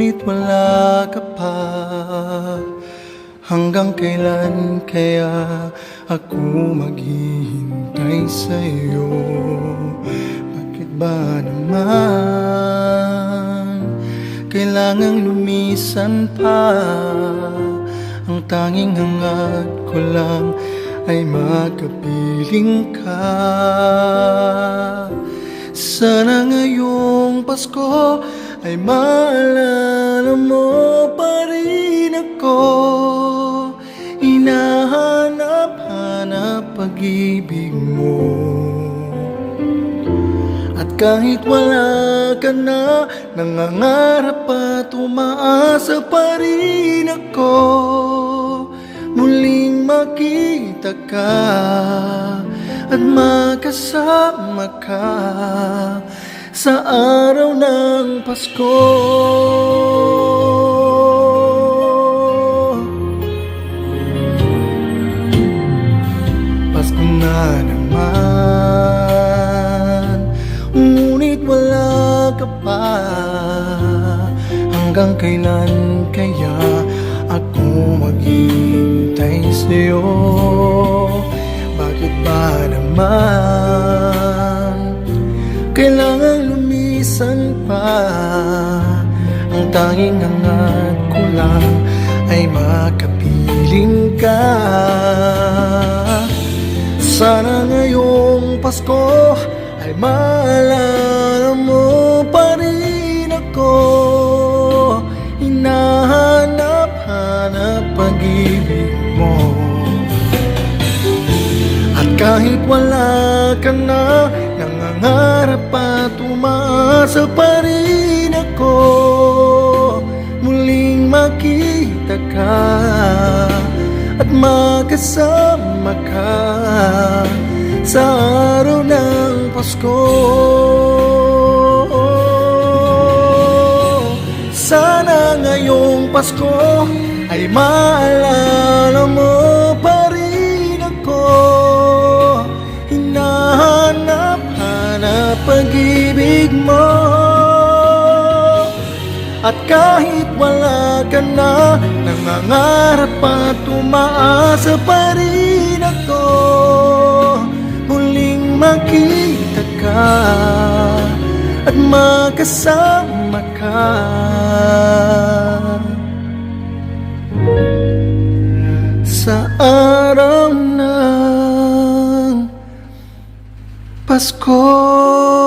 ngunit wala ka pa. Hanggang kailan kaya ako maghihintay sa'yo? Bakit ba naman kailangang lumisan pa? Ang tanging hangad ko lang ay makapiling ka. Sana ngayong Pasko ay maalala mo pa rin ako. Hinahanap-hanap pag-ibig mo. At kahit wala ka na, nangangarap at umaasa pa rin ako. Muling makita ka at magkasama ka sa araw ng Pasko. Pasko na naman, ngunit wala ka pa. Hanggang kailan kaya ako maghihintay sa'yo? Bakit ba naman kailangang lumisan pa? Ang tanging hangad ko lang ay makapiling ka. Sana ngayong Pasko ay maalala mo pa rin ako. Hinahanap-hanap pag-ibig mo. At kahit wala ka na, nangangarap at umaasa pa rin ako. Muling makita ka at magkasama ka sa araw ng Pasko. Sana ngayong Pasko ay maalala mo pa rin ako. Hinahanap-hanap pag-ibig mo. At kahit wala ka na, nangangarap at umaasa pa rin ako. Muling makita ka at magkasama ka sa araw ng Pasko.